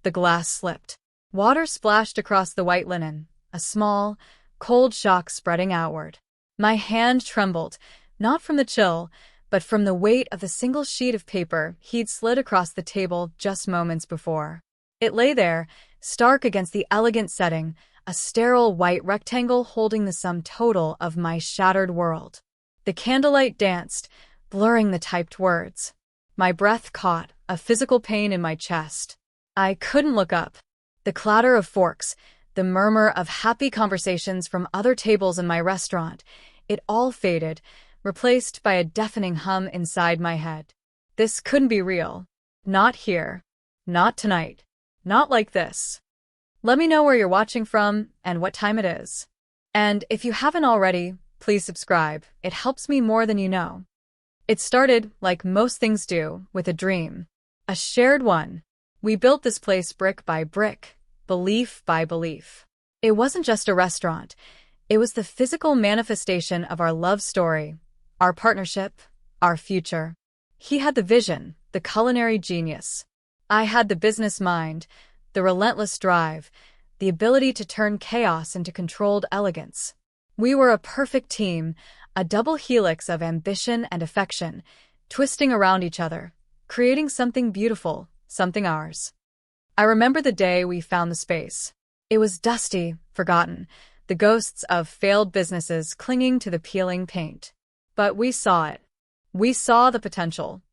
the glass slipped. Water splashed across the white linen, a small, cold shock spreading outward. My hand trembled, not from the chill, but from the weight of the single sheet of paper he'd slid across the table just moments before. It lay there, stark against the elegant setting, a sterile white rectangle holding the sum total of my shattered world. The candlelight danced, blurring the typed words. My breath caught, a physical pain in my chest. I couldn't look up. The clatter of forks, the murmur of happy conversations from other tables in my restaurant, it all faded, replaced by a deafening hum inside my head. This couldn't be real. Not here. Not tonight. Not like this. Let me know where you're watching from and what time it is. And if you haven't already, please subscribe. It helps me more than you know. It started, like most things do, with a dream. A shared one. We built this place brick by brick, belief by belief. It wasn't just a restaurant. It was the physical manifestation of our love story, our partnership, our future. He had the vision, the culinary genius. I had the business mind, the relentless drive, the ability to turn chaos into controlled elegance. We were a perfect team, a double helix of ambition and affection, twisting around each other, creating something beautiful, something ours. I remember the day we found the space. It was dusty, forgotten, the ghosts of failed businesses clinging to the peeling paint. But we saw it. We saw the potential.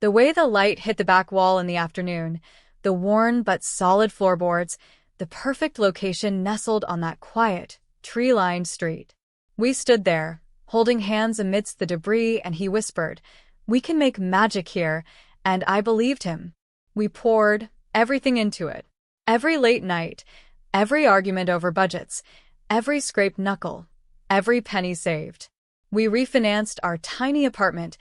The way the light hit the back wall in the afternoon, the worn but solid floorboards, the perfect location nestled on that quiet, tree-lined street. We stood there, holding hands amidst the debris, and he whispered, "We can make magic here," and I believed him. We poured everything into it. Every late night, every argument over budgets, every scraped knuckle, every penny saved. We refinanced our tiny apartment,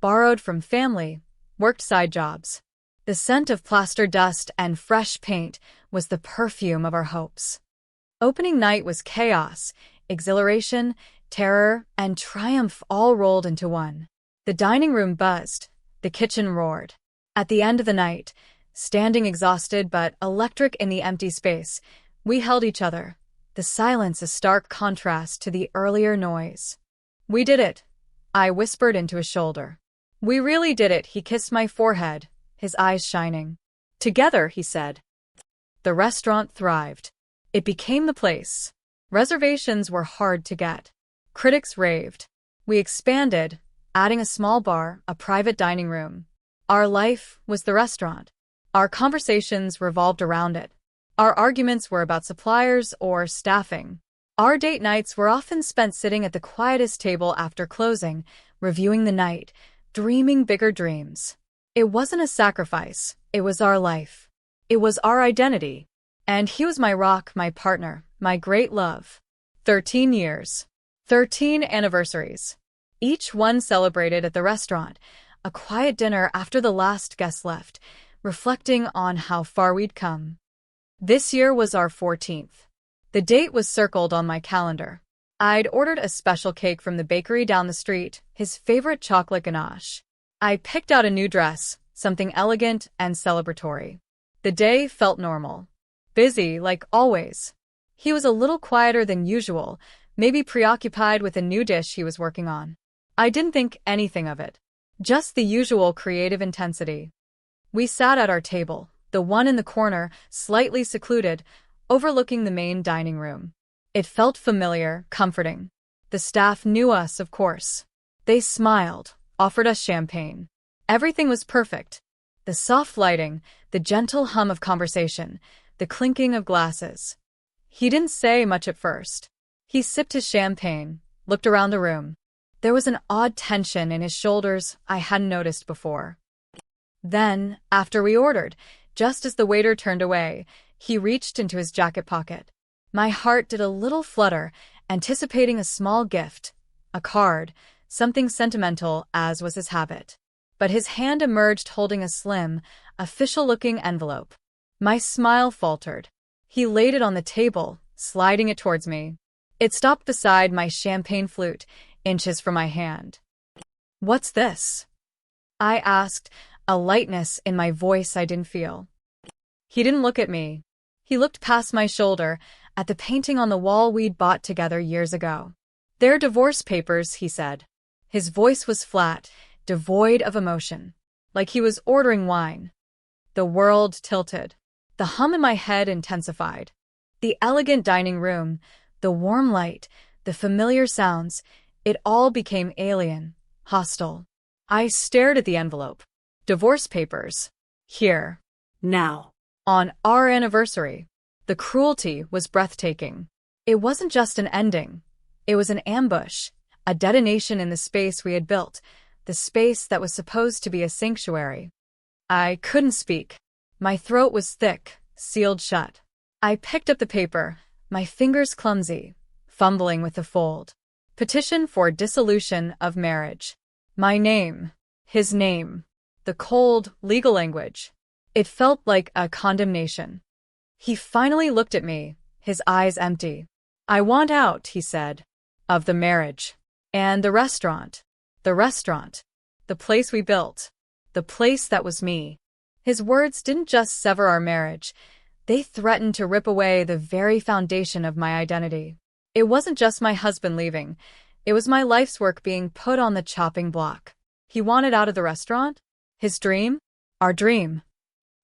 borrowed from family, worked side jobs. The scent of plaster dust and fresh paint was the perfume of our hopes. Opening night was chaos, exhilaration, terror, and triumph all rolled into one. The dining room buzzed, the kitchen roared. At the end of the night, standing exhausted but electric in the empty space, we held each other, the silence a stark contrast to the earlier noise. "We did it," I whispered into his shoulder. "We really did it," he kissed my forehead, his eyes shining. "Together," he said. The restaurant thrived. It became the place. Reservations were hard to get. Critics raved. We expanded, adding a small bar, a private dining room. Our life was the restaurant. Our conversations revolved around it. Our arguments were about suppliers or staffing. Our date nights were often spent sitting at the quietest table after closing, reviewing the night, dreaming bigger dreams. It wasn't a sacrifice. It was our life. It was our identity. And he was my rock, my partner, my great love. 13 years. 13 anniversaries. Each one celebrated at the restaurant, a quiet dinner after the last guest left, reflecting on how far we'd come. This year was our 14th. The date was circled on my calendar. I'd ordered a special cake from the bakery down the street, his favorite chocolate ganache. I picked out a new dress, something elegant and celebratory. The day felt normal. Busy, like always. He was a little quieter than usual, maybe preoccupied with a new dish he was working on. I didn't think anything of it. Just the usual creative intensity. We sat at our table, the one in the corner, slightly secluded, overlooking the main dining room. It felt familiar, comforting. The staff knew us, of course. They smiled, offered us champagne. Everything was perfect. The soft lighting, the gentle hum of conversation, the clinking of glasses. He didn't say much at first. He sipped his champagne, looked around the room. There was an odd tension in his shoulders I hadn't noticed before. Then, after we ordered, just as the waiter turned away, he reached into his jacket pocket. My heart did a little flutter, anticipating a small gift, a card, something sentimental, as was his habit. But his hand emerged holding a slim, official-looking envelope. My smile faltered. He laid it on the table, sliding it towards me. It stopped beside my champagne flute, inches from my hand. "What's this?" I asked, a lightness in my voice I didn't feel. He didn't look at me. He looked past my shoulder at the painting on the wall we'd bought together years ago. "They're divorce papers," he said. His voice was flat, devoid of emotion, like he was ordering wine. The world tilted. The hum in my head intensified. The elegant dining room, the warm light, the familiar sounds, it all became alien, hostile. I stared at the envelope. Divorce papers. Here. Now. On our anniversary. The cruelty was breathtaking. It wasn't just an ending. It was an ambush, a detonation in the space we had built, the space that was supposed to be a sanctuary. I couldn't speak. My throat was thick, sealed shut. I picked up the paper, my fingers clumsy, fumbling with the fold. Petition for dissolution of marriage. My name. His name. The cold, legal language. It felt like a condemnation. He finally looked at me, his eyes empty. "I want out," he said, "of the marriage. And the restaurant. The restaurant. The place we built. The place that was me." His words didn't just sever our marriage. They threatened to rip away the very foundation of my identity. It wasn't just my husband leaving. It was my life's work being put on the chopping block. He wanted out of the restaurant? His dream? Our dream.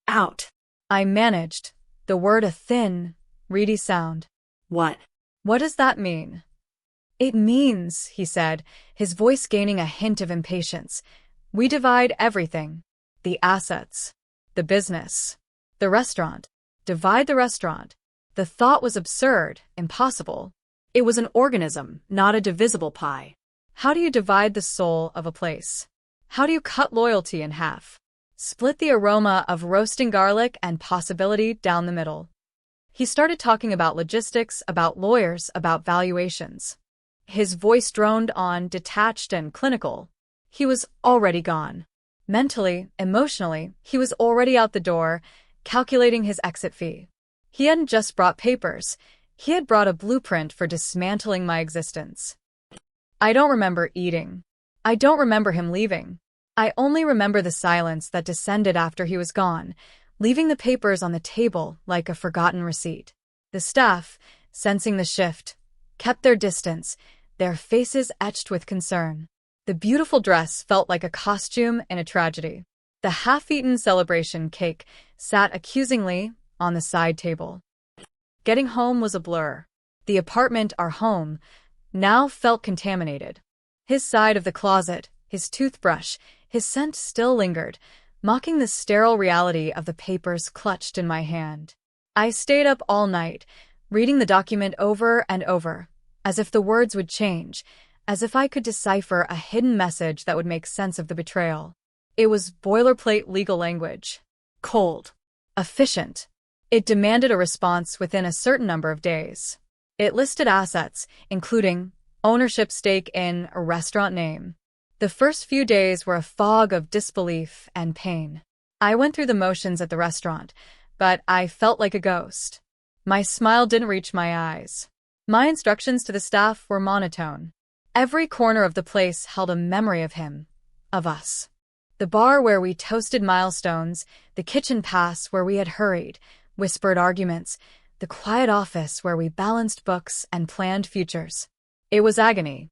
Out. I managed, the word a thin, reedy sound. "What? What does that mean?" "It means," he said, his voice gaining a hint of impatience, "we divide everything. The assets. The business. The restaurant. Divide the restaurant." The thought was absurd, impossible. It was an organism, not a divisible pie. How do you divide the soul of a place? How do you cut loyalty in half? Split the aroma of roasting garlic and possibility down the middle. He started talking about logistics, about lawyers, about valuations. His voice droned on, detached and clinical. He was already gone. Mentally, emotionally, he was already out the door, calculating his exit fee. He hadn't just brought papers. He had brought a blueprint for dismantling my existence. I don't remember eating. I don't remember him leaving. I only remember the silence that descended after he was gone, leaving the papers on the table like a forgotten receipt. The staff, sensing the shift, kept their distance, their faces etched with concern. The beautiful dress felt like a costume in a tragedy. The half-eaten celebration cake sat accusingly on the side table. Getting home was a blur. The apartment, our home, now felt contaminated. His side of the closet, his toothbrush, his scent still lingered, mocking the sterile reality of the papers clutched in my hand. I stayed up all night, reading the document over and over, as if the words would change, as if I could decipher a hidden message that would make sense of the betrayal. It was boilerplate legal language. Cold. Efficient. It demanded a response within a certain number of days. It listed assets, including ownership stake in a restaurant name. The first few days were a fog of disbelief and pain. I went through the motions at the restaurant, but I felt like a ghost. My smile didn't reach my eyes. My instructions to the staff were monotone. Every corner of the place held a memory of him, of us. The bar where we toasted milestones, the kitchen pass where we had hurried, whispered arguments, the quiet office where we balanced books and planned futures. It was agony.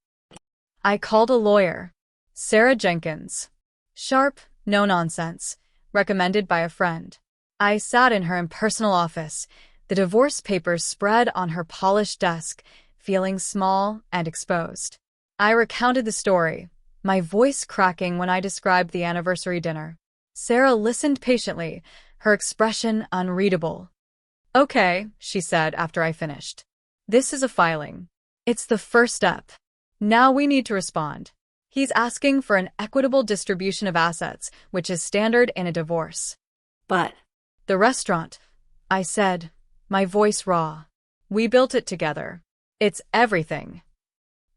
I called a lawyer. Sarah Jenkins. Sharp, no nonsense, recommended by a friend. I sat in her impersonal office, the divorce papers spread on her polished desk, feeling small and exposed. I recounted the story, my voice cracking when I described the anniversary dinner. Sarah listened patiently, her expression unreadable. "Okay," she said after I finished. "This is a filing. It's the first step. Now we need to respond. He's asking for an equitable distribution of assets, which is standard in a divorce." "But the restaurant," I said, my voice raw. "We built it together. It's everything."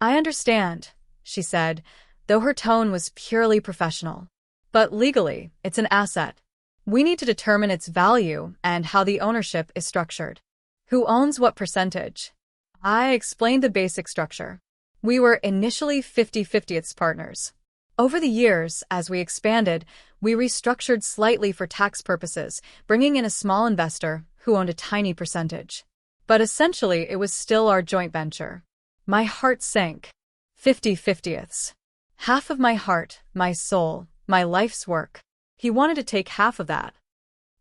"I understand," she said, though her tone was purely professional. "But legally, it's an asset. We need to determine its value and how the ownership is structured. Who owns what percentage?" I explained the basic structure. We were initially 50/50 partners. Over the years, as we expanded, We restructured slightly for tax purposes, bringing in a small investor who owned a tiny percentage. But essentially, it was still our joint venture. My heart sank. 50/50ths. Half of my heart, my soul, my life's work. He wanted to take half of that.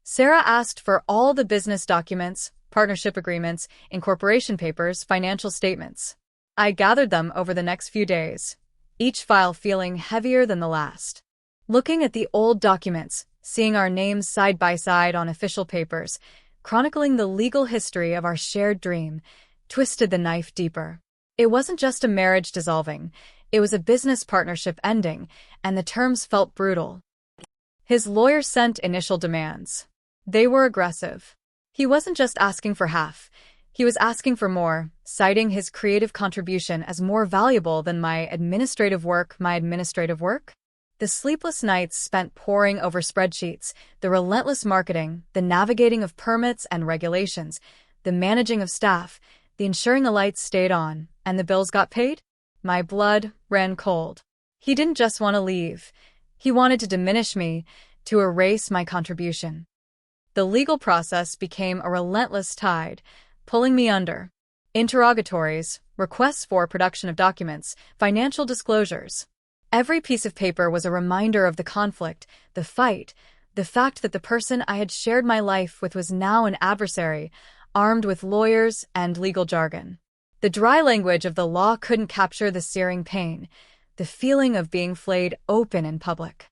Sarah asked for all the business documents, partnership agreements, incorporation papers, financial statements. I gathered them over the next few days, each file feeling heavier than the last. Looking at the old documents, seeing our names side by side on official papers, chronicling the legal history of our shared dream, twisted the knife deeper. It wasn't just a marriage dissolving, it was a business partnership ending, and the terms felt brutal. His lawyer sent initial demands. They were aggressive. He wasn't just asking for half, he was asking for more, citing his creative contribution as more valuable than my administrative work. The sleepless nights spent poring over spreadsheets, the relentless marketing, the navigating of permits and regulations, the managing of staff, the ensuring the lights stayed on, and the bills got paid. My blood ran cold. He didn't just want to leave. He wanted to diminish me, to erase my contribution. The legal process became a relentless tide, pulling me under. Interrogatories, requests for production of documents, financial disclosures. Every piece of paper was a reminder of the conflict, the fight, the fact that the person I had shared my life with was now an adversary, armed with lawyers and legal jargon. The dry language of the law couldn't capture the searing pain, the feeling of being flayed open in public.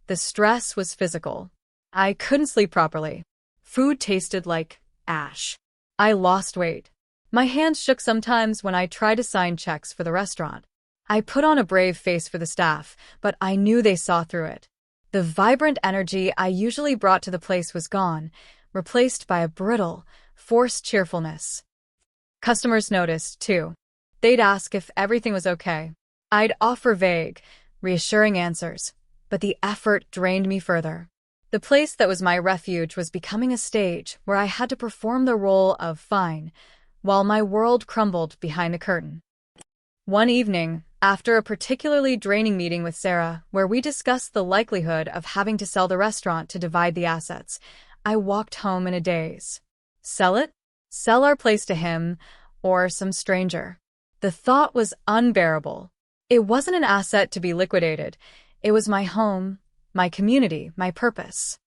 The stress was physical. I couldn't sleep properly. Food tasted like ash. I lost weight. My hands shook sometimes when I tried to sign checks for the restaurant. I put on a brave face for the staff, but I knew they saw through it. The vibrant energy I usually brought to the place was gone, replaced by a brittle, forced cheerfulness. Customers noticed, too. They'd ask if everything was okay. I'd offer vague, reassuring answers, but the effort drained me further. The place that was my refuge was becoming a stage where I had to perform the role of fine, while my world crumbled behind the curtain. One evening, after a particularly draining meeting with Sarah, where we discussed the likelihood of having to sell the restaurant to divide the assets, I walked home in a daze. Sell it? Sell our place to him, or some stranger. The thought was unbearable. It wasn't an asset to be liquidated. It was my home, my community, my purpose.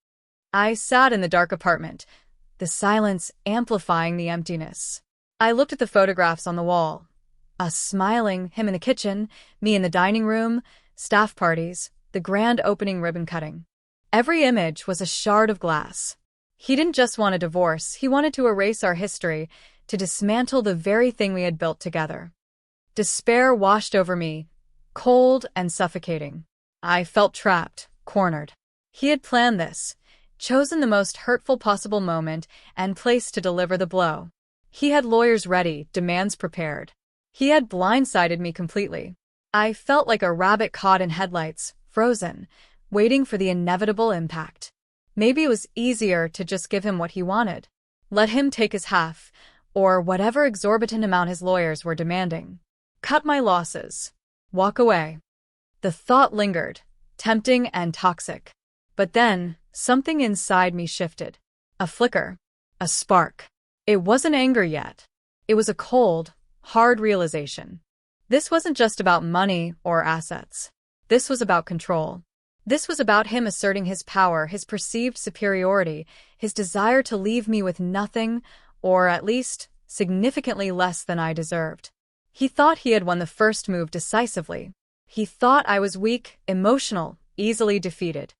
I sat in the dark apartment, the silence amplifying the emptiness. I looked at the photographs on the wall. Us smiling, him in the kitchen, me in the dining room, staff parties, the grand opening ribbon cutting. Every image was a shard of glass. He didn't just want a divorce, he wanted to erase our history, to dismantle the very thing we had built together. Despair washed over me, cold and suffocating. I felt trapped, cornered. He had planned this, chosen the most hurtful possible moment and place to deliver the blow. He had lawyers ready, demands prepared. He had blindsided me completely. I felt like a rabbit caught in headlights, frozen, waiting for the inevitable impact. Maybe it was easier to just give him what he wanted. Let him take his half, or whatever exorbitant amount his lawyers were demanding. Cut my losses. Walk away. The thought lingered, tempting and toxic. But then, something inside me shifted. A flicker. A spark. It wasn't anger yet. It was a cold, hard realization. This wasn't just about money or assets. This was about control. This was about him asserting his power, his perceived superiority, his desire to leave me with nothing, or at least significantly less than I deserved. He thought he had won the first move decisively. He thought I was weak, emotional, easily defeated.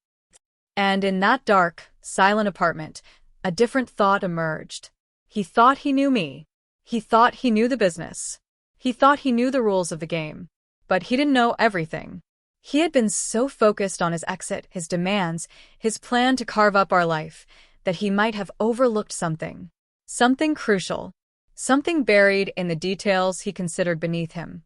And in that dark, silent apartment, a different thought emerged. He thought he knew me. He thought he knew the business. He thought he knew the rules of the game. But he didn't know everything. He had been so focused on his exit, his demands, his plan to carve up our life, that he might have overlooked something. Something crucial. Something buried in the details he considered beneath him.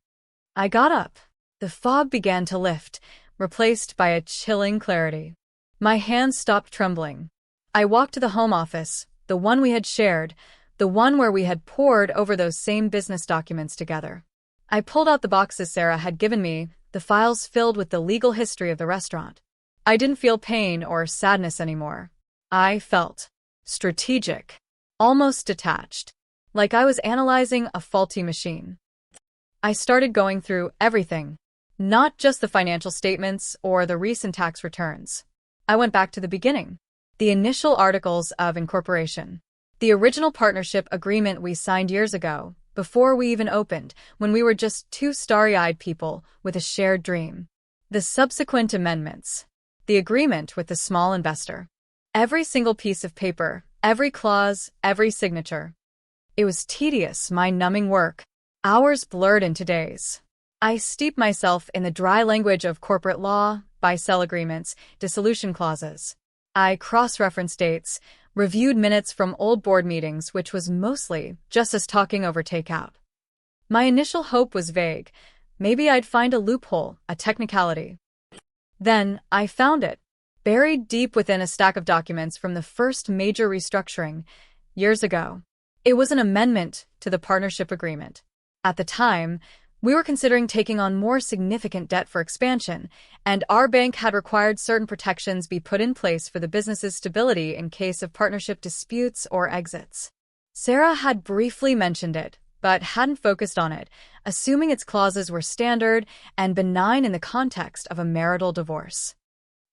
I got up. The fog began to lift, replaced by a chilling clarity. My hands stopped trembling. I walked to the home office, the one we had shared, the one where we had pored over those same business documents together. I pulled out the boxes Sarah had given me, the files filled with the legal history of the restaurant. I didn't feel pain or sadness anymore. I felt strategic, almost detached, like I was analyzing a faulty machine. I started going through everything, not just the financial statements or the recent tax returns. I went back to the beginning, the initial articles of incorporation, the original partnership agreement we signed years ago, before we even opened, when we were just two starry-eyed people with a shared dream. The subsequent amendments, the agreement with the small investor. Every single piece of paper, every clause, every signature. It was tedious, mind-numbing work. Hours blurred into days. I steeped myself in the dry language of corporate law, buy-sell agreements, dissolution clauses. I cross-referenced dates, reviewed minutes from old board meetings, which was mostly just us talking over takeout. My initial hope was vague. Maybe I'd find a loophole, a technicality. Then I found it, buried deep within a stack of documents from the first major restructuring, years ago. It was an amendment to the partnership agreement. At the time, we were considering taking on more significant debt for expansion, and our bank had required certain protections be put in place for the business's stability in case of partnership disputes or exits. Sarah had briefly mentioned it, but hadn't focused on it, assuming its clauses were standard and benign in the context of a marital divorce.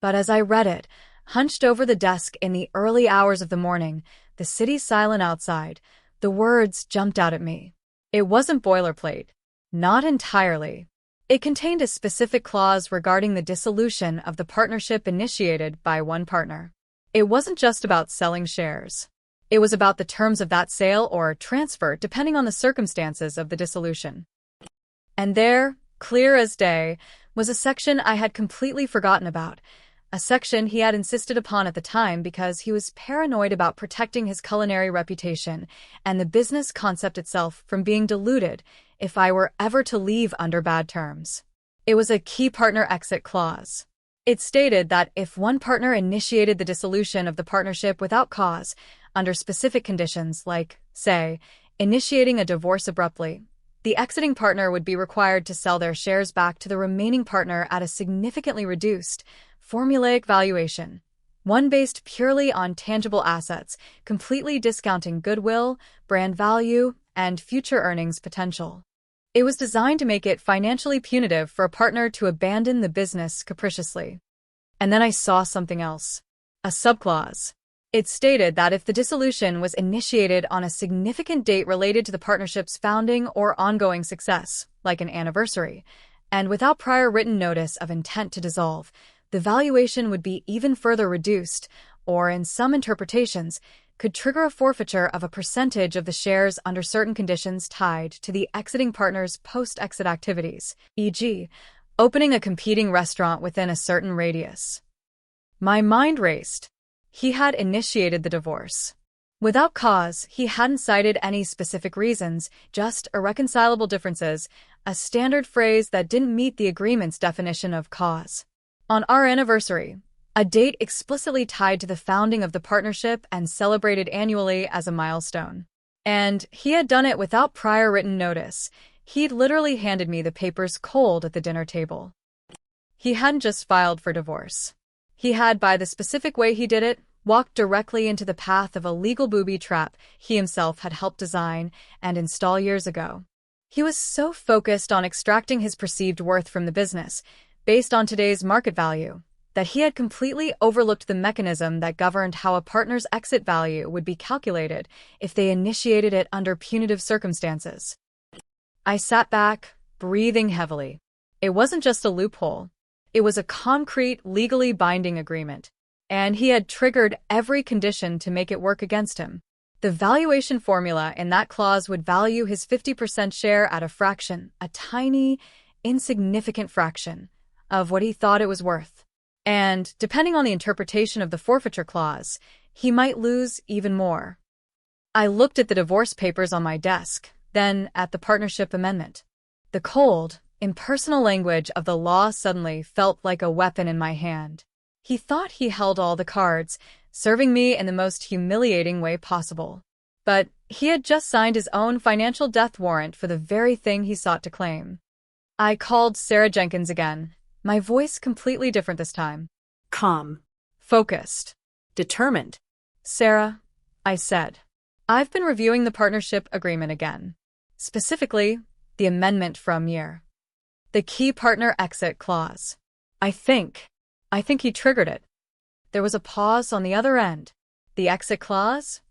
But as I read it, hunched over the desk in the early hours of the morning, the city silent outside, the words jumped out at me. It wasn't boilerplate. Not entirely. It contained a specific clause regarding the dissolution of the partnership initiated by one partner. It wasn't just about selling shares. It was about the terms of that sale or transfer depending on the circumstances of the dissolution. And there, clear as day, was a section I had completely forgotten about, a section he had insisted upon at the time because he was paranoid about protecting his culinary reputation and the business concept itself from being diluted if I were ever to leave under bad terms. It was a key partner exit clause. It stated that if one partner initiated the dissolution of the partnership without cause, under specific conditions like, say, initiating a divorce abruptly, the exiting partner would be required to sell their shares back to the remaining partner at a significantly reduced, formulaic valuation, one based purely on tangible assets, completely discounting goodwill, brand value, and future earnings potential. It was designed to make it financially punitive for a partner to abandon the business capriciously. And then I saw something else. A subclause. It stated that if the dissolution was initiated on a significant date related to the partnership's founding or ongoing success, like an anniversary, and without prior written notice of intent to dissolve, the valuation would be even further reduced, or in some interpretations, could trigger a forfeiture of a percentage of the shares under certain conditions tied to the exiting partner's post-exit activities, e.g., opening a competing restaurant within a certain radius. My mind raced. He had initiated the divorce. Without cause, he hadn't cited any specific reasons, just irreconcilable differences, a standard phrase that didn't meet the agreement's definition of cause. On our anniversary, a date explicitly tied to the founding of the partnership and celebrated annually as a milestone. And he had done it without prior written notice. He'd literally handed me the papers cold at the dinner table. He hadn't just filed for divorce. He had, by the specific way he did it, walked directly into the path of a legal booby trap he himself had helped design and install years ago. He was so focused on extracting his perceived worth from the business, based on today's market value, that he had completely overlooked the mechanism that governed how a partner's exit value would be calculated if they initiated it under punitive circumstances. I sat back, breathing heavily. It wasn't just a loophole. It was a concrete, legally binding agreement, and he had triggered every condition to make it work against him. The valuation formula in that clause would value his 50% share at a fraction, a tiny, insignificant fraction, of what he thought it was worth. And, depending on the interpretation of the forfeiture clause, he might lose even more. I looked at the divorce papers on my desk, then at the partnership amendment. The cold, impersonal language of the law suddenly felt like a weapon in my hand. He thought he held all the cards, serving me in the most humiliating way possible. But he had just signed his own financial death warrant for the very thing he sought to claim. I called Sarah Jenkins again, my voice completely different this time. calm, Focused. determined. Sarah, I said, I've been reviewing the partnership agreement again. Specifically, the amendment from the key partner exit clause. I think he triggered it. There was a pause on the other end. The exit clause?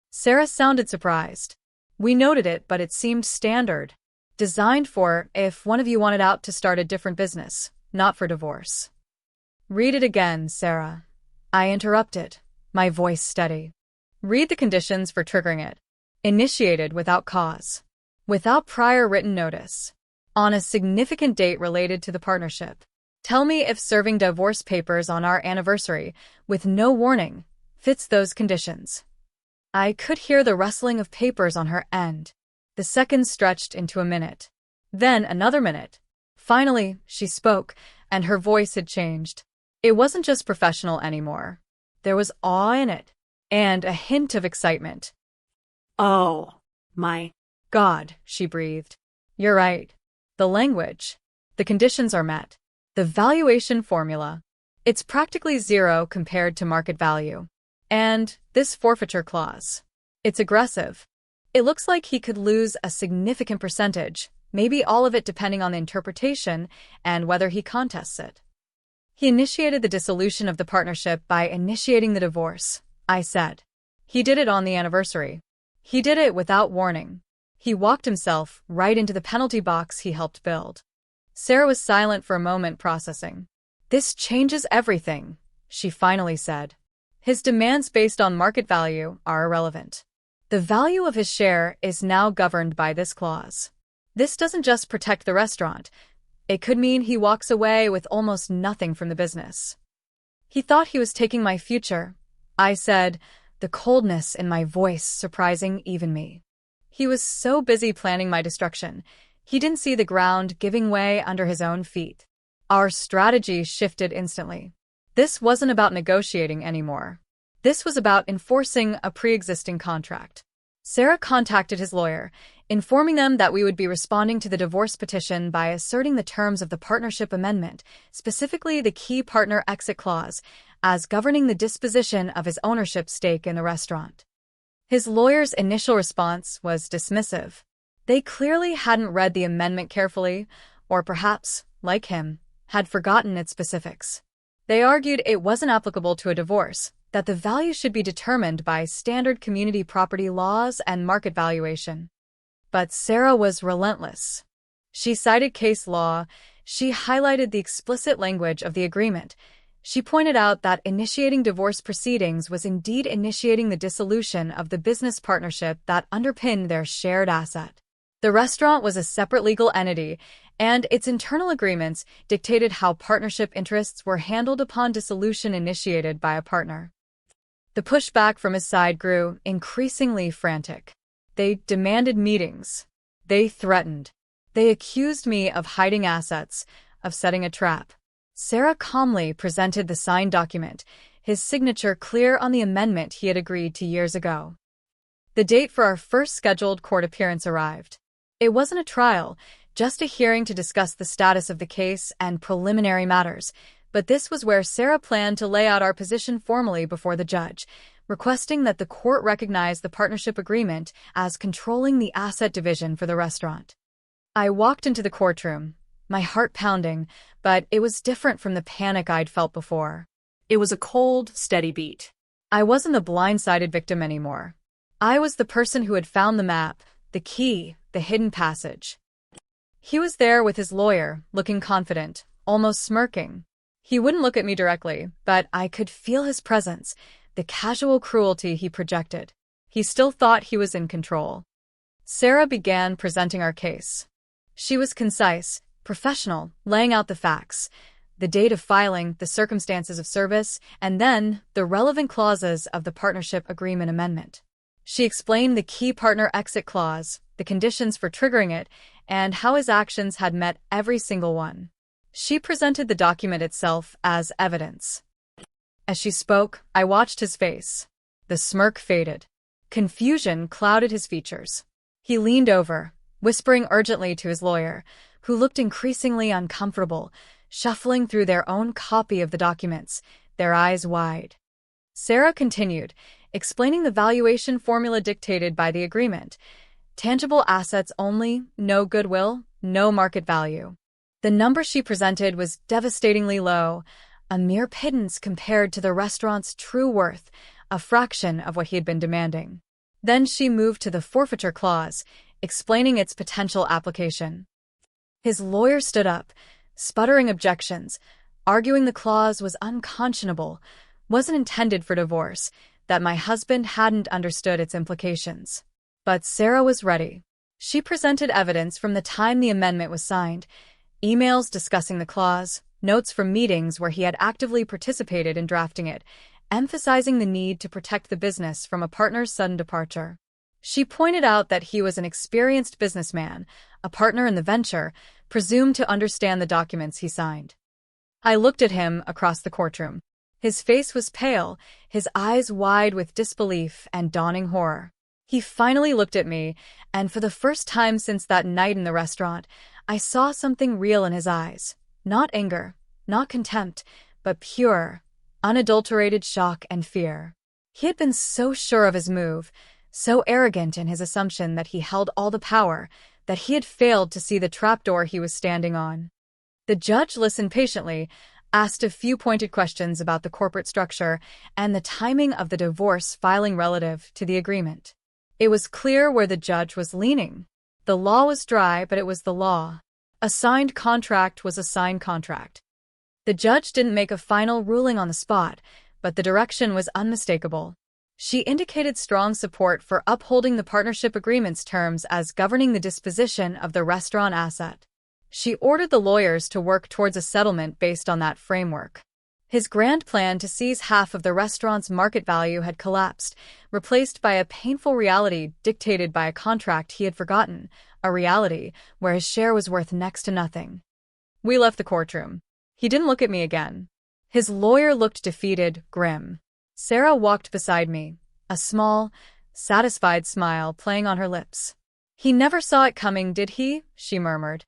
Sarah sounded surprised. We noted it, but it seemed standard. Designed for if one of you wanted out to start a different business, not for divorce. Read it again, Sarah. I interrupted, my voice steady. Read the conditions for triggering it. Initiated without cause. Without prior written notice. On a significant date related to the partnership. Tell me if serving divorce papers on our anniversary, with no warning, fits those conditions. I could hear the rustling of papers on her end. The seconds stretched into a minute. Then another minute. Finally, she spoke, and her voice had changed. It wasn't just professional anymore. There was awe in it, and a hint of excitement. Oh, my God, she breathed. You're right. The language. The conditions are met. The valuation formula. It's practically zero compared to market value. And this forfeiture clause. It's aggressive. It looks like he could lose a significant percentage, maybe all of it depending on the interpretation and whether he contests it. He initiated the dissolution of the partnership by initiating the divorce, I said. He did it on the anniversary. He did it without warning. He walked himself right into the penalty box he helped build. Sarah was silent for a moment, processing. This changes everything, she finally said. His demands based on market value are irrelevant. The value of his share is now governed by this clause. This doesn't just protect the restaurant. It could mean he walks away with almost nothing from the business. He thought he was taking my future, I said, the coldness in my voice surprising even me. He was so busy planning my destruction, he didn't see the ground giving way under his own feet. Our strategy shifted instantly. This wasn't about negotiating anymore. This was about enforcing a pre-existing contract. Sarah contacted his lawyer, informing them that we would be responding to the divorce petition by asserting the terms of the partnership amendment, specifically the key partner exit clause, as governing the disposition of his ownership stake in the restaurant. His lawyer's initial response was dismissive. They clearly hadn't read the amendment carefully, or perhaps, like him, had forgotten its specifics. They argued it wasn't applicable to a divorce, that the value should be determined by standard community property laws and market valuation. But Sarah was relentless. She cited case law, she highlighted the explicit language of the agreement. She pointed out that initiating divorce proceedings was indeed initiating the dissolution of the business partnership that underpinned their shared asset. The restaurant was a separate legal entity, and its internal agreements dictated how partnership interests were handled upon dissolution initiated by a partner. The pushback from his side grew increasingly frantic. They demanded meetings. They threatened. They accused me of hiding assets, of setting a trap. Sarah calmly presented the signed document, his signature clear on the amendment he had agreed to years ago. The date for our first scheduled court appearance arrived. It wasn't a trial, just a hearing to discuss the status of the case and preliminary matters, but this was where Sarah planned to lay out our position formally before the judge, requesting that the court recognize the partnership agreement as controlling the asset division for the restaurant. I walked into the courtroom, my heart pounding, but it was different from the panic I'd felt before. It was a cold, steady beat. I wasn't the blindsided victim anymore. I was the person who had found the map, the key, the hidden passage. He was there with his lawyer, looking confident, almost smirking. He wouldn't look at me directly, but I could feel his presence, the casual cruelty he projected. He still thought he was in control. Sarah began presenting our case. She was concise, professional, laying out the facts, the date of filing, the circumstances of service, and then the relevant clauses of the partnership agreement amendment. She explained the key partner exit clause, the conditions for triggering it, and how his actions had met every single one. She presented the document itself as evidence. As she spoke, I watched his face. The smirk faded. Confusion clouded his features. He leaned over, whispering urgently to his lawyer, who looked increasingly uncomfortable, shuffling through their own copy of the documents, their eyes wide. Sarah continued, explaining the valuation formula dictated by the agreement. Tangible assets only, no goodwill, no market value. The number she presented was devastatingly low, a mere pittance compared to the restaurant's true worth, a fraction of what he had been demanding. Then she moved to the forfeiture clause, explaining its potential application. His lawyer stood up, sputtering objections, arguing the clause was unconscionable, wasn't intended for divorce, that my husband hadn't understood its implications. But Sarah was ready. She presented evidence from the time the amendment was signed, emails discussing the clause, notes from meetings where he had actively participated in drafting it, emphasizing the need to protect the business from a partner's sudden departure. She pointed out that he was an experienced businessman, a partner in the venture, presumed to understand the documents he signed. I looked at him across the courtroom. His face was pale, his eyes wide with disbelief and dawning horror. He finally looked at me, and for the first time since that night in the restaurant, I saw something real in his eyes. Not anger, not contempt, but pure, unadulterated shock and fear. He had been so sure of his move, so arrogant in his assumption that he held all the power, that he had failed to see the trapdoor he was standing on. The judge listened patiently, asked a few pointed questions about the corporate structure and the timing of the divorce filing relative to the agreement. It was clear where the judge was leaning. The law was dry, but it was the law. A signed contract was a signed contract. The judge didn't make a final ruling on the spot, but the direction was unmistakable. She indicated strong support for upholding the partnership agreement's terms as governing the disposition of the restaurant asset. She ordered the lawyers to work towards a settlement based on that framework. His grand plan to seize half of the restaurant's market value had collapsed, replaced by a painful reality dictated by a contract he had forgotten, a reality where his share was worth next to nothing. We left the courtroom. He didn't look at me again. His lawyer looked defeated, grim. Sarah walked beside me, a small, satisfied smile playing on her lips. "He never saw it coming, did he?" she murmured.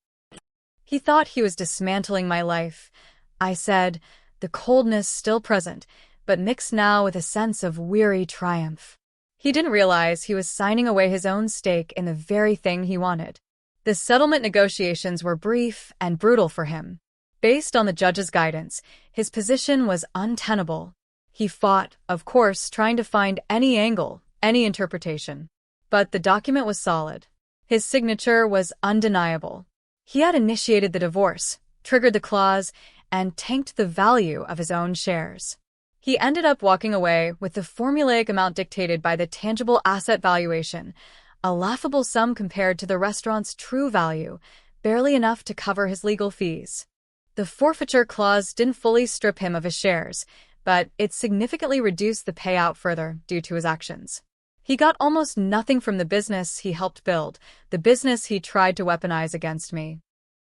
"He thought he was dismantling my life," I said, the coldness still present, but mixed now with a sense of weary triumph. He didn't realize he was signing away his own stake in the very thing he wanted. The settlement negotiations were brief and brutal for him. Based on the judge's guidance, his position was untenable. He fought, of course, trying to find any angle, any interpretation. But the document was solid. His signature was undeniable. He had initiated the divorce, triggered the clause, and tanked the value of his own shares. He ended up walking away with the formulaic amount dictated by the tangible asset valuation, a laughable sum compared to the restaurant's true value, barely enough to cover his legal fees. The forfeiture clause didn't fully strip him of his shares, but it significantly reduced the payout further due to his actions. He got almost nothing from the business he helped build, the business he tried to weaponize against me.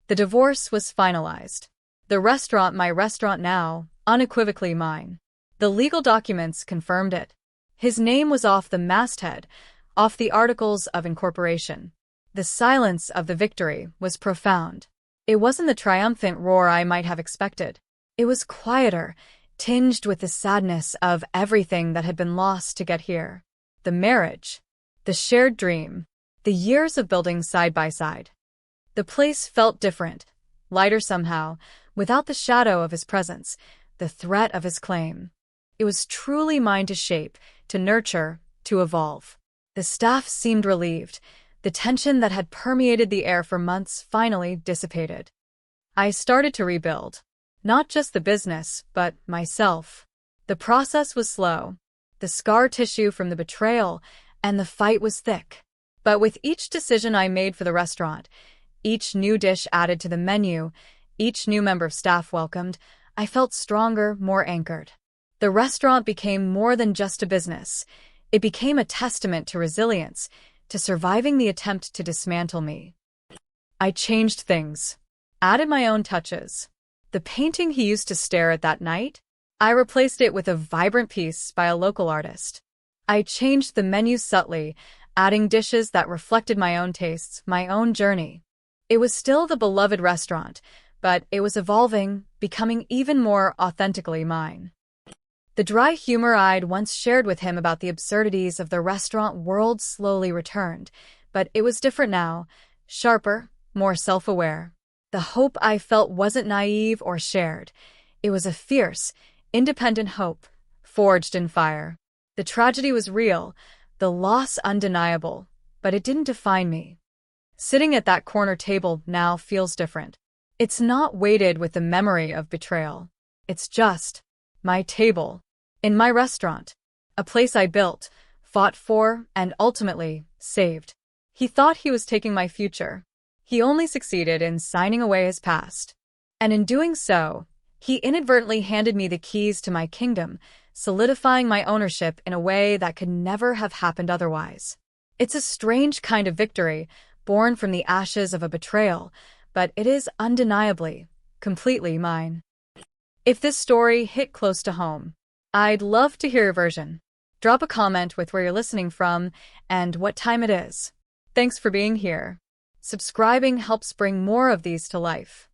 The divorce was finalized. The restaurant, my restaurant now, unequivocally mine. The legal documents confirmed it. His name was off the masthead, off the articles of incorporation. The silence of the victory was profound. It wasn't the triumphant roar I might have expected. It was quieter, tinged with the sadness of everything that had been lost to get here. The marriage, the shared dream, the years of building side by side. The place felt different, lighter somehow, without the shadow of his presence, the threat of his claim. It was truly mine to shape, to nurture, to evolve. The staff seemed relieved. The tension that had permeated the air for months finally dissipated. I started to rebuild. Not just the business, but myself. The process was slow. The scar tissue from the betrayal, and the fight was thick. But with each decision I made for the restaurant, each new dish added to the menu, each new member of staff welcomed, I felt stronger, more anchored. The restaurant became more than just a business. It became a testament to resilience, to surviving the attempt to dismantle me. I changed things, added my own touches. The painting he used to stare at that night, I replaced it with a vibrant piece by a local artist. I changed the menu subtly, adding dishes that reflected my own tastes, my own journey. It was still the beloved restaurant, but it was evolving, becoming even more authentically mine. The dry humor I'd once shared with him about the absurdities of the restaurant world slowly returned, but it was different now, sharper, more self-aware. The hope I felt wasn't naive or shared. It was a fierce, independent hope, forged in fire. The tragedy was real, the loss undeniable, but it didn't define me. Sitting at that corner table now feels different. It's not weighted with the memory of betrayal. It's just my table, in my restaurant, a place I built, fought for, and ultimately saved. He thought he was taking my future. He only succeeded in signing away his past. And in doing so, he inadvertently handed me the keys to my kingdom, solidifying my ownership in a way that could never have happened otherwise. It's a strange kind of victory, born from the ashes of a betrayal, but it is undeniably, completely mine. If this story hit close to home, I'd love to hear your version. Drop a comment with where you're listening from and what time it is. Thanks for being here. Subscribing helps bring more of these to life.